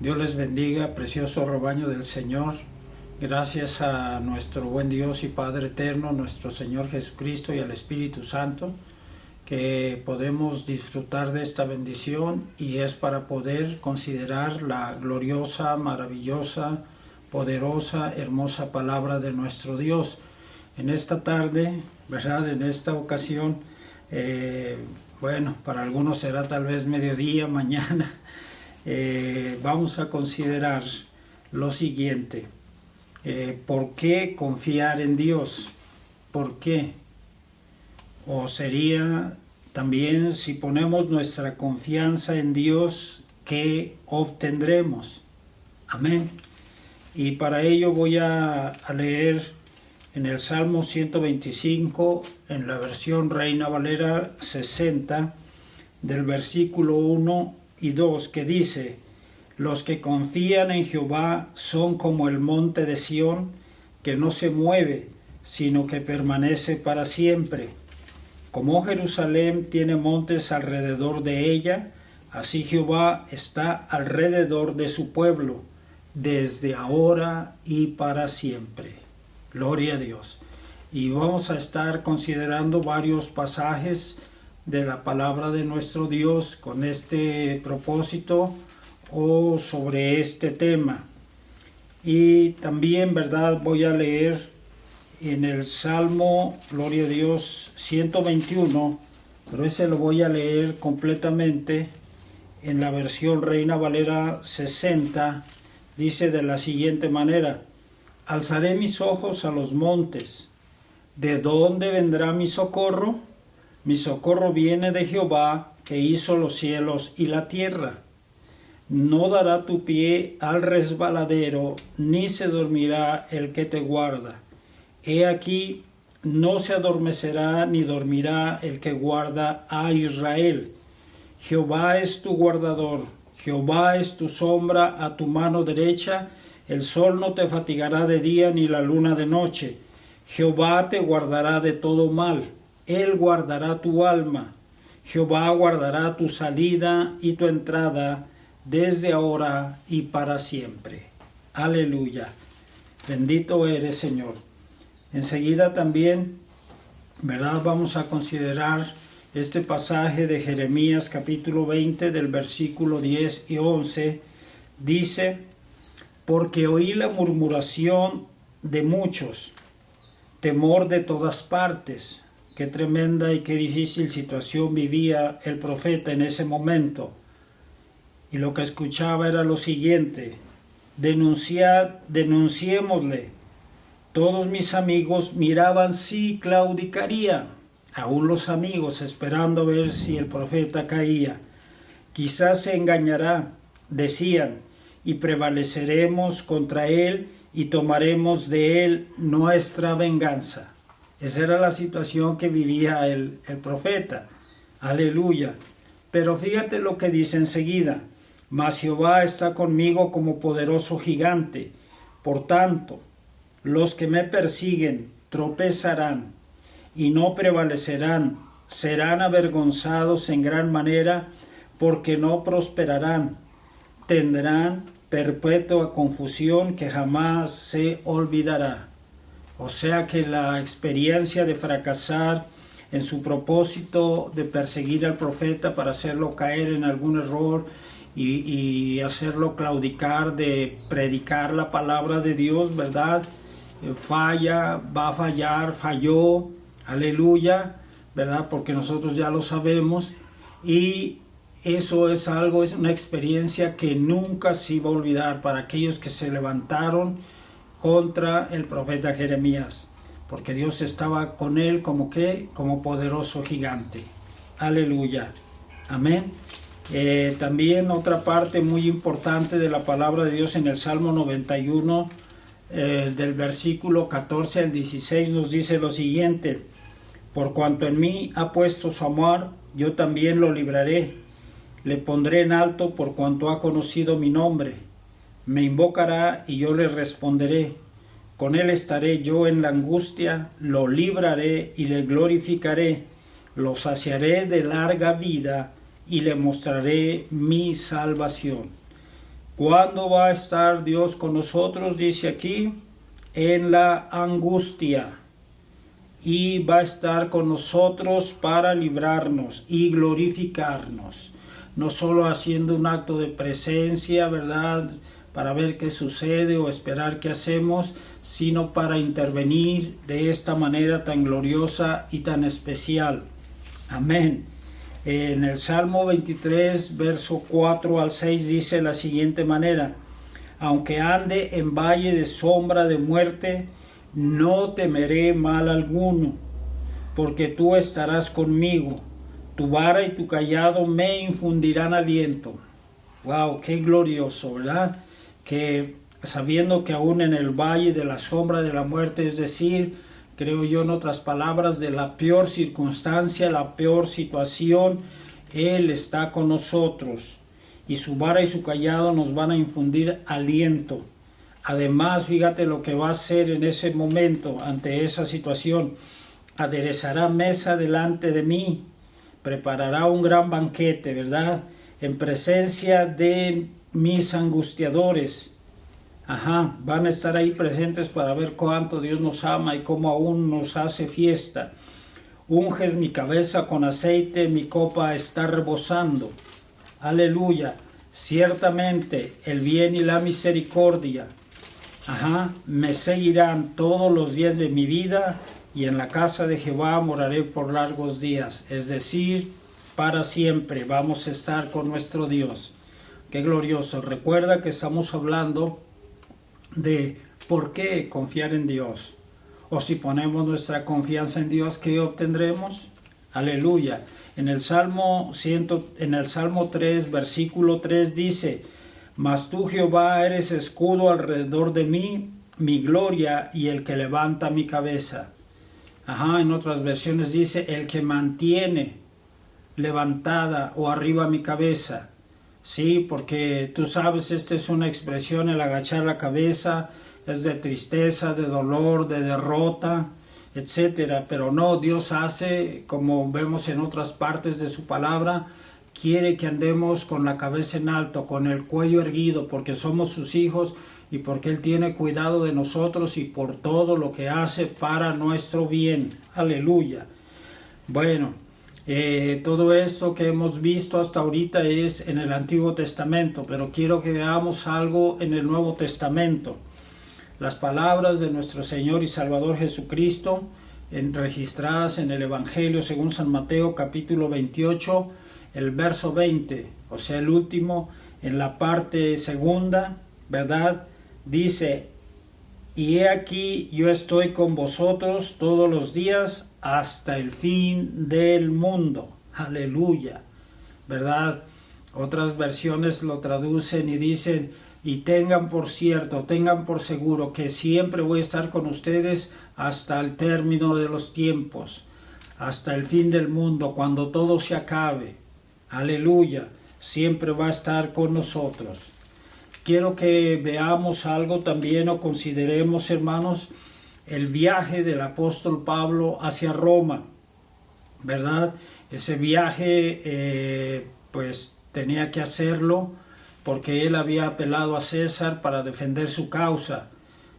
Dios les bendiga, precioso rebaño del Señor. Gracias a nuestro buen Dios y Padre eterno, nuestro Señor Jesucristo y al Espíritu Santo, que podemos disfrutar de esta bendición, y es para poder considerar la gloriosa, maravillosa, poderosa, hermosa palabra de nuestro Dios. En esta tarde, ¿verdad? En esta ocasión, para algunos será tal vez mediodía, mañana, vamos a considerar lo siguiente. ¿Por qué confiar en Dios? ¿Por qué? O sería también, si ponemos nuestra confianza en Dios, ¿qué obtendremos? Amén. Y para ello voy a leer en el Salmo 125, en la versión Reina Valera 60, del versículo 1 y 2, que dice: los que confían en Jehová son como el monte de Sión, que no se mueve, sino que permanece para siempre. Como Jerusalén tiene montes alrededor de ella, así Jehová está alrededor de su pueblo, desde ahora y para siempre. Gloria a Dios. Y vamos a estar considerando varios pasajes de la palabra de nuestro Dios con este propósito o sobre este tema. Y también, ¿verdad?, voy a leer en el Salmo, gloria a Dios, 121, pero ese lo voy a leer completamente en la versión Reina Valera 60. Dice de la siguiente manera: alzaré mis ojos a los montes. ¿De dónde vendrá mi socorro? Mi socorro viene de Jehová, que hizo los cielos y la tierra. No dará tu pie al resbaladero, ni se dormirá el que te guarda. He aquí, no se adormecerá ni dormirá el que guarda a Israel. Jehová es tu guardador, Jehová es tu sombra a tu mano derecha. El sol no te fatigará de día ni la luna de noche. Jehová te guardará de todo mal, Él guardará tu alma. Jehová guardará tu salida y tu entrada, desde ahora y para siempre. Aleluya. Bendito eres, Señor. Enseguida también, ¿verdad?, vamos a considerar este pasaje de Jeremías capítulo 20 del versículo 10 y 11. Dice: porque oí la murmuración de muchos, temor de todas partes. Qué tremenda y qué difícil situación vivía el profeta en ese momento. Y lo que escuchaba era lo siguiente: denunciémosle. Todos mis amigos miraban si claudicaría, aún los amigos esperando ver si el profeta caía. Quizás se engañará, decían, y prevaleceremos contra él y tomaremos de él nuestra venganza. Esa era la situación que vivía el profeta. Aleluya. Pero fíjate lo que dice enseguida: mas Jehová está conmigo como poderoso gigante. Por tanto, los que me persiguen tropezarán y no prevalecerán, serán avergonzados en gran manera, porque no prosperarán. Tendrán perpetua confusión que jamás se olvidará. O sea que la experiencia de fracasar en su propósito de perseguir al profeta para hacerlo caer en algún error y hacerlo claudicar de predicar la palabra de Dios, ¿verdad?, va a fallar, falló, aleluya, ¿verdad?, porque nosotros ya lo sabemos. Y eso es una experiencia que nunca se iba a olvidar para aquellos que se levantaron contra el profeta Jeremías, porque Dios estaba con él como poderoso gigante. Aleluya. Amén. También otra parte muy importante de la palabra de Dios en el Salmo 91, del versículo 14 al 16, nos dice lo siguiente: por cuanto en mí ha puesto su amor, yo también lo libraré. Le pondré en alto por cuanto ha conocido mi nombre. Me invocará y yo le responderé. Con él estaré yo en la angustia, lo libraré y le glorificaré. Lo saciaré de larga vida y le mostraré mi salvación. ¿Cuándo va a estar Dios con nosotros? Dice aquí, en la angustia. Y va a estar con nosotros para librarnos y glorificarnos. No solo haciendo un acto de presencia, ¿verdad?, para ver qué sucede o esperar qué hacemos, sino para intervenir de esta manera tan gloriosa y tan especial. Amén. En el Salmo 23, verso 4 al 6 dice de la siguiente manera: aunque ande en valle de sombra de muerte, no temeré mal alguno, porque tú estarás conmigo. Tu vara y tu cayado me infundirán aliento. Wow, qué glorioso, ¿verdad? Que sabiendo que aún en el valle de la sombra de la muerte, es decir, creo yo, en otras palabras, de la peor circunstancia, la peor situación, Él está con nosotros. Y su vara y su cayado nos van a infundir aliento. Además, fíjate lo que va a hacer en ese momento, ante esa situación. Aderezará mesa delante de mí, preparará un gran banquete, ¿verdad?, en presencia de mis angustiadores. Van a estar ahí presentes para ver cuánto Dios nos ama y cómo aún nos hace fiesta. Unges mi cabeza con aceite, mi copa está rebosando. Aleluya. Ciertamente el bien y la misericordia, me seguirán todos los días de mi vida, y en la casa de Jehová moraré por largos días. Es decir, para siempre vamos a estar con nuestro Dios. Qué glorioso. Recuerda que estamos hablando de por qué confiar en Dios. O si ponemos nuestra confianza en Dios, ¿qué obtendremos? Aleluya. En el Salmo 3, versículo 3 dice: mas tú, Jehová, eres escudo alrededor de mí, mi gloria y el que levanta mi cabeza. En otras versiones dice: el que mantiene levantada o arriba mi cabeza. Sí, porque tú sabes, esta es una expresión, el agachar la cabeza es de tristeza, de dolor, de derrota, etcétera. Pero no, Dios hace, como vemos en otras partes de su palabra, quiere que andemos con la cabeza en alto, con el cuello erguido, porque somos sus hijos y porque Él tiene cuidado de nosotros y por todo lo que hace para nuestro bien. Aleluya. Bueno, todo esto que hemos visto hasta ahorita es en el Antiguo Testamento, pero quiero que veamos algo en el Nuevo Testamento. Las palabras de nuestro Señor y Salvador Jesucristo, registradas en el Evangelio según San Mateo, capítulo 28, el verso 20, o sea, el último, en la parte segunda, ¿verdad? Dice: y he aquí, yo estoy con vosotros todos los días hasta el fin del mundo. Aleluya, ¿verdad? Otras versiones lo traducen y dicen: y tengan por cierto, tengan por seguro que siempre voy a estar con ustedes hasta el término de los tiempos, hasta el fin del mundo, cuando todo se acabe. Aleluya, siempre va a estar con nosotros. Quiero que veamos algo también, o consideremos, hermanos, el viaje del apóstol Pablo hacia Roma, ¿verdad? Ese viaje pues tenía que hacerlo porque él había apelado a César para defender su causa.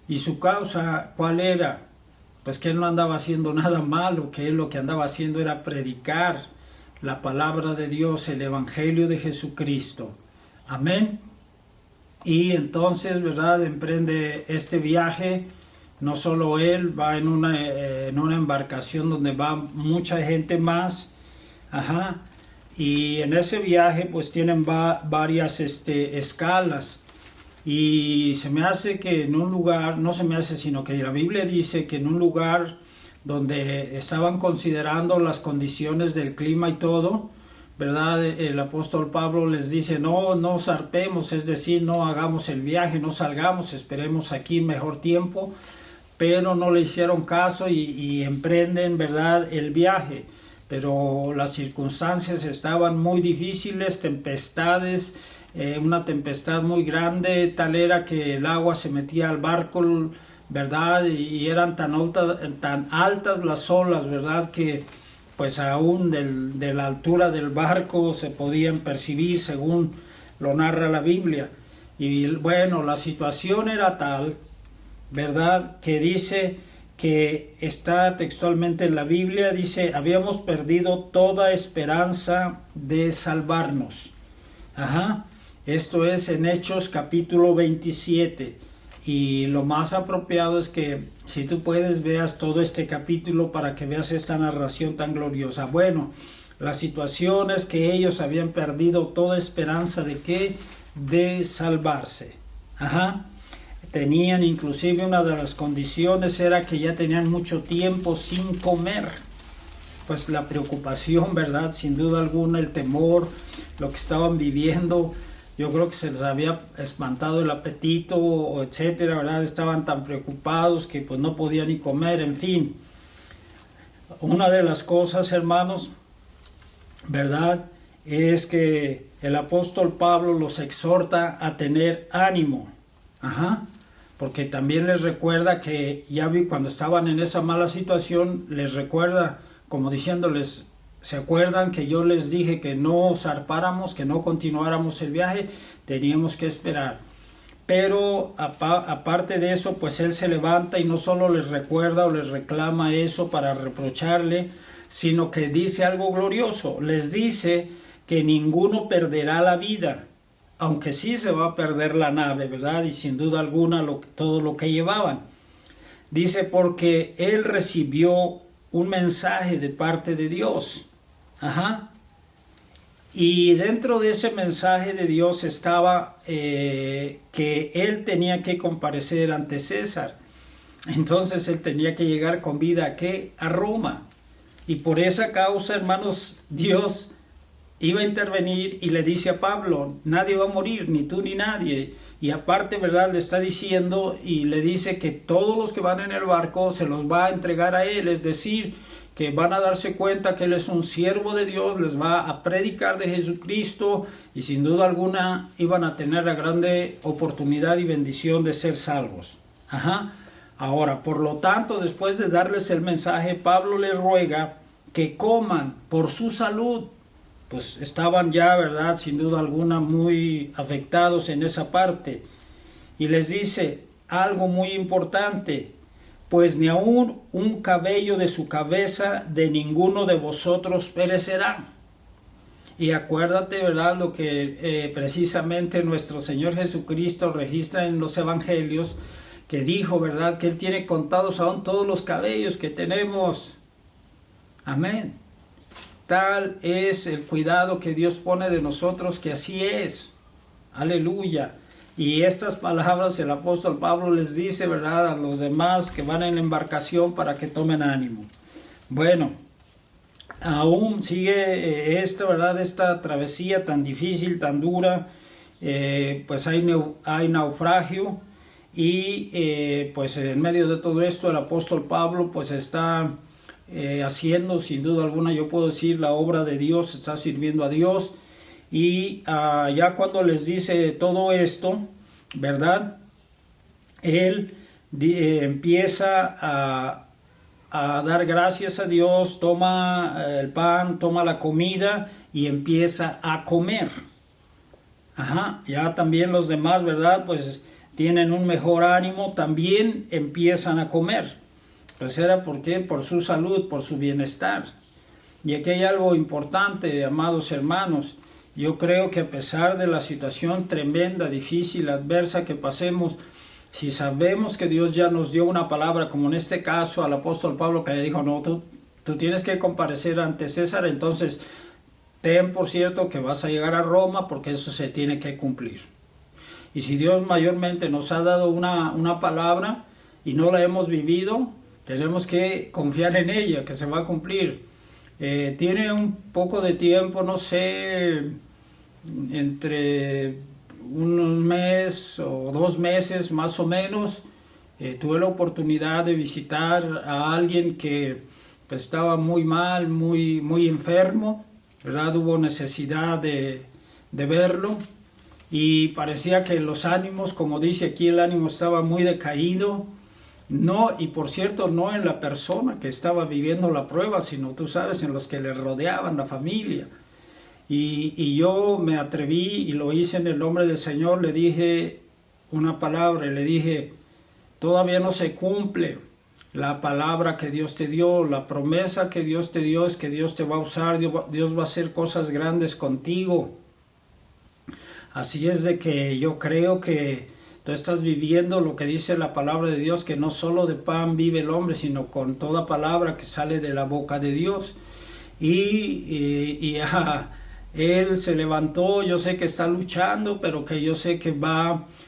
¿Y su causa cuál era? Pues que él no andaba haciendo nada malo, que él lo que andaba haciendo era predicar la palabra de Dios, el Evangelio de Jesucristo. Amén. Y entonces, ¿verdad?, emprende este viaje. No solo él, va en una embarcación donde va mucha gente más. Y en ese viaje pues tienen varias escalas. Y se me hace que en un lugar, no se me hace, sino que la Biblia dice que en un lugar donde estaban considerando las condiciones del clima y todo, ¿verdad?, el apóstol Pablo les dice: no zarpemos, es decir, no hagamos el viaje, no salgamos, esperemos aquí mejor tiempo. Pero no le hicieron caso y emprenden, ¿verdad?, el viaje. Pero las circunstancias estaban muy difíciles, tempestades, una tempestad muy grande, tal era que el agua se metía al barco, ¿verdad? Y eran tan altas las olas, ¿verdad?, que pues aún de la altura del barco se podían percibir, según lo narra la Biblia. Y bueno, la situación era tal, ¿verdad?, que dice que está textualmente en la Biblia, dice, habíamos perdido toda esperanza de salvarnos. Esto es en Hechos capítulo 27. Y lo más apropiado es que, si tú puedes, veas todo este capítulo para que veas esta narración tan gloriosa. Bueno, la situación es que ellos habían perdido toda esperanza de ¿qué? De salvarse. Tenían, inclusive, una de las condiciones era que ya tenían mucho tiempo sin comer. Pues la preocupación, ¿verdad? Sin duda alguna, el temor, lo que estaban viviendo, yo creo que se les había espantado el apetito, etcétera, ¿verdad? Estaban tan preocupados que pues no podían ni comer, en fin. Una de las cosas, hermanos, ¿verdad?, es que el apóstol Pablo los exhorta a tener ánimo. Porque también les recuerda que ya vi cuando estaban en esa mala situación, les recuerda como diciéndoles, ¿se acuerdan que yo les dije que no zarpáramos, que no continuáramos el viaje? Teníamos que esperar. Pero aparte de eso, pues él se levanta y no solo les recuerda o les reclama eso para reprocharle, sino que dice algo glorioso. Les dice que ninguno perderá la vida, aunque sí se va a perder la nave, ¿verdad? Y sin duda alguna todo lo que llevaban. Dice, porque él recibió un mensaje de parte de Dios. Y dentro de ese mensaje de Dios estaba que él tenía que comparecer ante César. Entonces él tenía que llegar con vida ¿a qué? A Roma. Y por esa causa, hermanos, Dios iba a intervenir y le dice a Pablo, nadie va a morir, ni tú ni nadie. Y aparte, ¿verdad?, le está diciendo y le dice que todos los que van en el barco se los va a entregar a él, es decir, que van a darse cuenta que él es un siervo de Dios, les va a predicar de Jesucristo y sin duda alguna iban a tener la grande oportunidad y bendición de ser salvos. Ahora, por lo tanto, después de darles el mensaje, Pablo les ruega que coman por su salud. Pues estaban ya, ¿verdad?, sin duda alguna muy afectados en esa parte. Y les dice algo muy importante, pues ni aun un cabello de su cabeza de ninguno de vosotros perecerá. Y acuérdate, ¿verdad?, lo que precisamente nuestro Señor Jesucristo registra en los evangelios, que dijo, ¿verdad?, que Él tiene contados aún todos los cabellos que tenemos. Amén. Tal es el cuidado que Dios pone de nosotros, que así es. Aleluya. Y estas palabras el apóstol Pablo les dice, ¿verdad?, a los demás que van en la embarcación para que tomen ánimo. Bueno, aún sigue esto, ¿verdad?, esta travesía tan difícil, tan dura. Pues hay naufragio y pues en medio de todo esto el apóstol Pablo pues está haciendo, sin duda alguna, yo puedo decir, la obra de Dios, está sirviendo a Dios. Y ya cuando les dice todo esto, ¿verdad?, él empieza a dar gracias a Dios, toma el pan, toma la comida y empieza a comer. Ya también los demás, ¿verdad?, pues tienen un mejor ánimo, también empiezan a comer. Pues era ¿por qué? Por su salud, por su bienestar. Y aquí hay algo importante, amados hermanos. Yo creo que a pesar de la situación tremenda, difícil, adversa que pasemos, si sabemos que Dios ya nos dio una palabra, como en este caso al apóstol Pablo, que le dijo, no, tú tienes que comparecer ante César, entonces ten por cierto que vas a llegar a Roma, porque eso se tiene que cumplir. Y si Dios mayormente nos ha dado una palabra y no la hemos vivido, tenemos que confiar en ella, que se va a cumplir. Tiene un poco de tiempo, no sé, entre un mes o 2 meses más o menos, tuve la oportunidad de visitar a alguien que pues, estaba muy mal, muy enfermo, ¿verdad? Hubo necesidad de verlo y parecía que los ánimos, como dice aquí, el ánimo estaba muy decaído. No, y por cierto, no en la persona que estaba viviendo la prueba, sino tú sabes, en los que le rodeaban, la familia. Y yo me atreví y lo hice en el nombre del Señor, le dije una palabra, le dije, todavía no se cumple la palabra que Dios te dio, la promesa que Dios te dio es que Dios te va a usar, Dios va a hacer cosas grandes contigo. Así es de que yo creo que tú estás viviendo lo que dice la palabra de Dios, que no solo de pan vive el hombre, sino con toda palabra que sale de la boca de Dios. Él se levantó, yo sé que está luchando, pero que yo sé que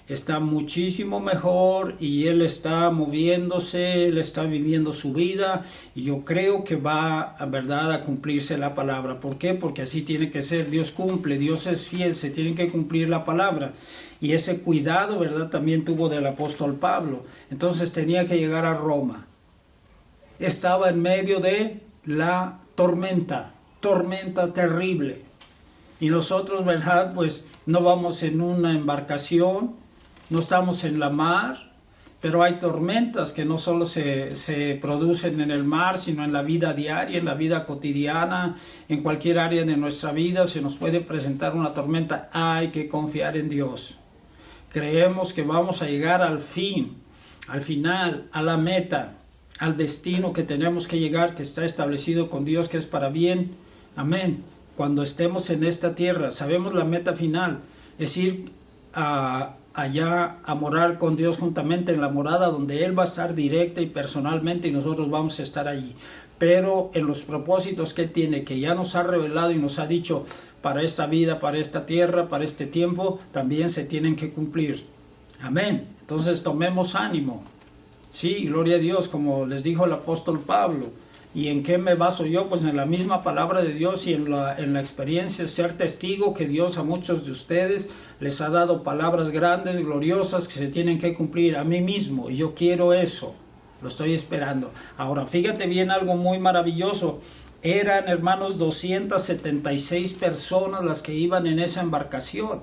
está muchísimo mejor y él está moviéndose, él está viviendo su vida y yo creo que va, ¿verdad?, a cumplirse la palabra. ¿Por qué? Porque así tiene que ser, Dios cumple, Dios es fiel, se tiene que cumplir la palabra. Y ese cuidado, ¿verdad?, también tuvo del apóstol Pablo. Entonces tenía que llegar a Roma. Estaba en medio de la tormenta terrible. Y nosotros, ¿verdad?, pues no vamos en una embarcación, no estamos en la mar, pero hay tormentas que no solo se producen en el mar, sino en la vida diaria, en la vida cotidiana, en cualquier área de nuestra vida se nos puede presentar una tormenta. Hay que confiar en Dios. Creemos que vamos a llegar al fin, al final, a la meta, al destino que tenemos que llegar, que está establecido con Dios, que es para bien. Amén. Cuando estemos en esta tierra, sabemos la meta final, es ir allá a morar con Dios juntamente en la morada donde Él va a estar directa y personalmente y nosotros vamos a estar allí. Pero en los propósitos que tiene, que ya nos ha revelado y nos ha dicho para esta vida, para esta tierra, para este tiempo, también se tienen que cumplir. Amén. Entonces tomemos ánimo. Sí, gloria a Dios, como les dijo el apóstol Pablo. ¿Y en qué me baso yo? Pues en la misma palabra de Dios y en la experiencia, ser testigo que Dios a muchos de ustedes les ha dado palabras grandes, gloriosas, que se tienen que cumplir a mí mismo. Y yo quiero eso, lo estoy esperando. Ahora, fíjate bien algo muy maravilloso. Eran, hermanos, 276 personas las que iban en esa embarcación.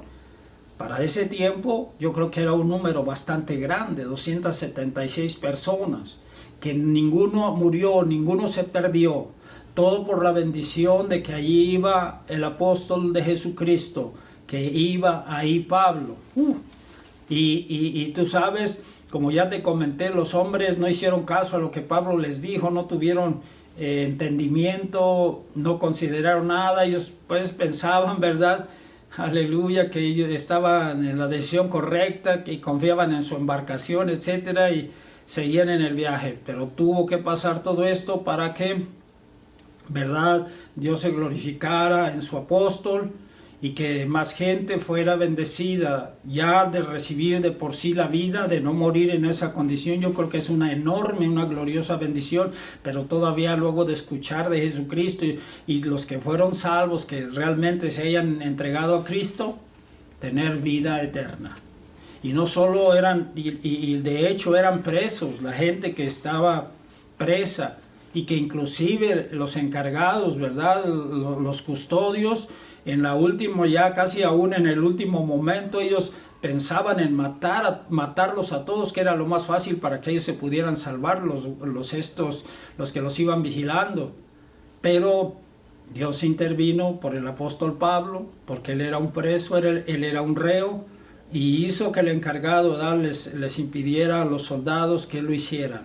Para ese tiempo, yo creo que era un número bastante grande, 276 personas. Que ninguno murió, ninguno se perdió, todo por la bendición de que allí iba el apóstol de Jesucristo, que iba ahí Pablo. Y tú sabes, como ya te comenté, los hombres no hicieron caso a lo que Pablo les dijo, no tuvieron entendimiento, no consideraron nada, ellos pues pensaban, ¿verdad?, aleluya, que ellos estaban en la decisión correcta, que confiaban en su embarcación, etcétera, y seguían en el viaje. Pero tuvo que pasar todo esto para que, ¿verdad?, Dios se glorificara en su apóstol y que más gente fuera bendecida ya de recibir de por sí la vida, de no morir en esa condición. Yo creo que es una enorme, una gloriosa bendición, pero todavía luego de escuchar de Jesucristo y los que fueron salvos, que realmente se hayan entregado a Cristo, tener vida eterna. Y no solo eran, y de hecho eran presos, la gente que estaba presa y que inclusive los encargados, ¿verdad?, los custodios, en la última, ya casi aún en el último momento, ellos pensaban en matarlos a todos, que era lo más fácil para que ellos se pudieran salvar, los que los iban vigilando. Pero Dios intervino por el apóstol Pablo, porque él era un preso, él era un reo, y hizo que el encargado, ¿verdad?, les impidiera a los soldados que lo hicieran,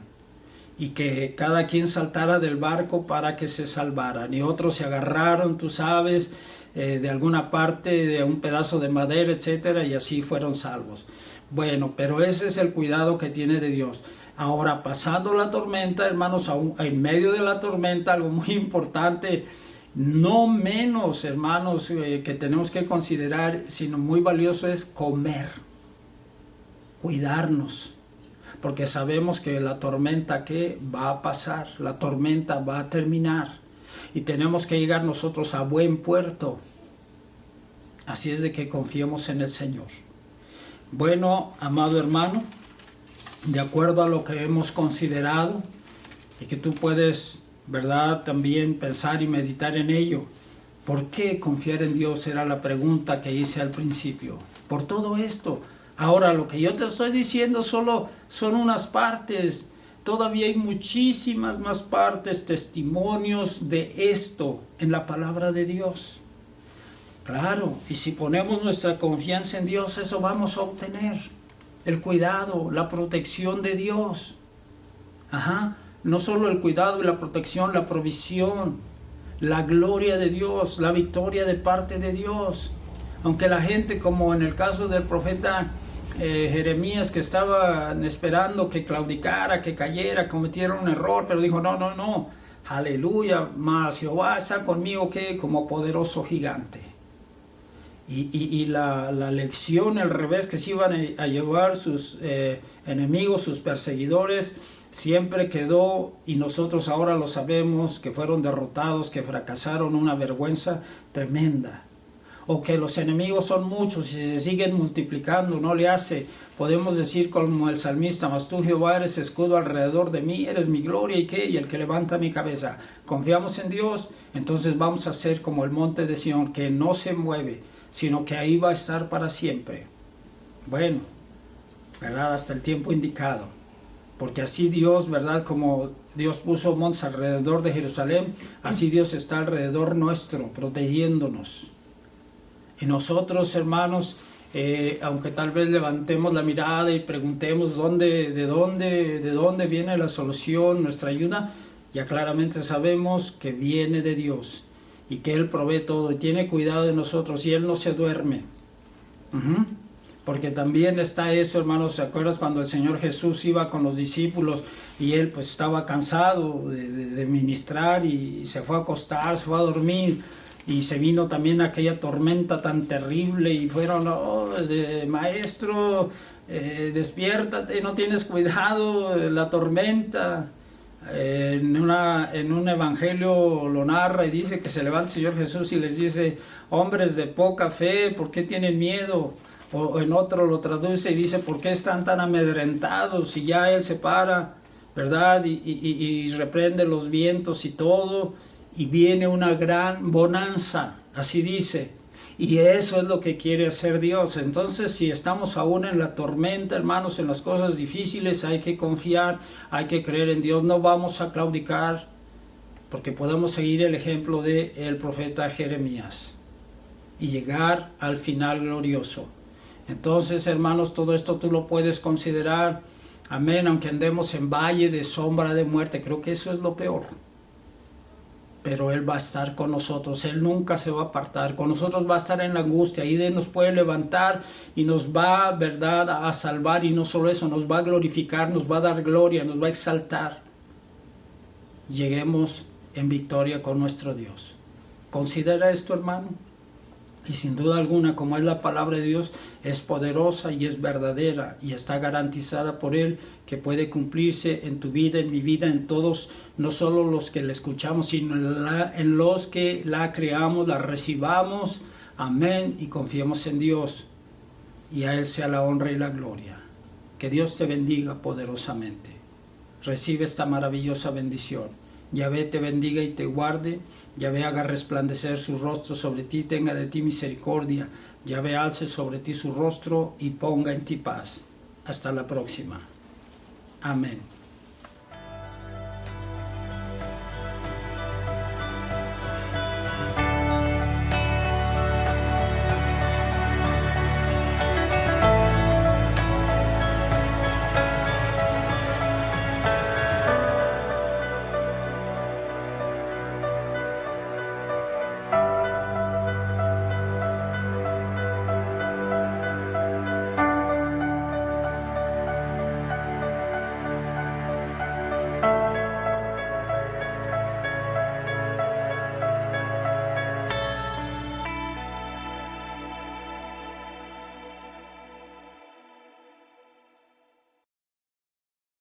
y que cada quien saltara del barco para que se salvaran. Y otros se agarraron, tú sabes, de alguna parte, de un pedazo de madera, etcétera, y así fueron salvos. Bueno, pero ese es el cuidado que tiene de Dios. Ahora, pasando la tormenta, hermanos, en medio de la tormenta, algo muy importante, no menos, hermanos, que tenemos que considerar, sino muy valioso, es comer, cuidarnos, porque sabemos que la tormenta que va a pasar, la tormenta va a terminar y tenemos que llegar nosotros a buen puerto. Así es de que confiemos en el Señor. Bueno, amado hermano, de acuerdo a lo que hemos considerado y que tú puedes, ¿verdad?, también pensar y meditar en ello. ¿Por qué confiar en Dios? Era la pregunta que hice al principio. Por todo esto. Ahora, lo que yo te estoy diciendo solo son unas partes. Todavía hay muchísimas más partes, testimonios de esto en la palabra de Dios. Claro, y si ponemos nuestra confianza en Dios, eso vamos a obtener. El cuidado, la protección de Dios. No solo el cuidado y la protección, la provisión, la gloria de Dios, la victoria de parte de Dios. Aunque la gente, como en el caso del profeta Jeremías, que estaban esperando que claudicara, que cayera, cometiera un error, pero dijo, no, aleluya, mas Jehová está conmigo que como poderoso gigante. Y la lección, el revés que se iban a llevar sus enemigos, sus perseguidores, siempre quedó, y nosotros ahora lo sabemos, que fueron derrotados, que fracasaron, una vergüenza tremenda. O que los enemigos son muchos y se siguen multiplicando, no le hace. Podemos decir como el salmista, mas tú Jehová eres escudo alrededor de mí, eres mi gloria y qué, y el que levanta mi cabeza. Confiamos en Dios, entonces vamos a ser como el monte de Sión, que no se mueve, sino que ahí va a estar para siempre. Bueno, ¿verdad? Hasta el tiempo indicado. Porque así Dios, ¿verdad? Como Dios puso montes alrededor de Jerusalén, así Dios está alrededor nuestro, protegiéndonos. Y nosotros, hermanos, aunque tal vez levantemos la mirada y preguntemos de dónde viene la solución, nuestra ayuda, ya claramente sabemos que viene de Dios y que Él provee todo y tiene cuidado de nosotros y Él no se duerme. Porque también está eso, hermanos, ¿se acuerdan cuando el Señor Jesús iba con los discípulos y Él pues estaba cansado de ministrar y se fue a acostar, se fue a dormir? Y se vino también aquella tormenta tan terrible y fueron, maestro, despiértate, no tienes cuidado, la tormenta. En un evangelio lo narra y dice que se levanta el Señor Jesús y les dice, hombres de poca fe, ¿por qué tienen miedo? O en otro lo traduce y dice, ¿por qué están tan amedrentados? Y ya Él se para, ¿verdad? Y reprende los vientos y todo. Y viene una gran bonanza, así dice. Y eso es lo que quiere hacer Dios. Entonces, si estamos aún en la tormenta, hermanos, en las cosas difíciles, hay que confiar, hay que creer en Dios. No vamos a claudicar, porque podemos seguir el ejemplo del profeta Jeremías y llegar al final glorioso. Entonces, hermanos, todo esto tú lo puedes considerar. Amén, aunque andemos en valle de sombra de muerte. Creo que eso es lo peor. Pero Él va a estar con nosotros, Él nunca se va a apartar, con nosotros va a estar en la angustia, y de nos puede levantar y nos va, ¿verdad?, a salvar, y no solo eso, nos va a glorificar, nos va a dar gloria, nos va a exaltar. Lleguemos en victoria con nuestro Dios. Considera esto, hermano, y sin duda alguna, como es la palabra de Dios, es poderosa y es verdadera y está garantizada por Él, que puede cumplirse en tu vida, en mi vida, en todos, no solo los que la escuchamos, sino en los que la creamos, la recibamos, amén, y confiemos en Dios, y a Él sea la honra y la gloria. Que Dios te bendiga poderosamente. Recibe esta maravillosa bendición. Yahvé te bendiga y te guarde. Yahvé haga resplandecer su rostro sobre ti, tenga de ti misericordia. Yahvé alce sobre ti su rostro y ponga en ti paz. Hasta la próxima. Amén.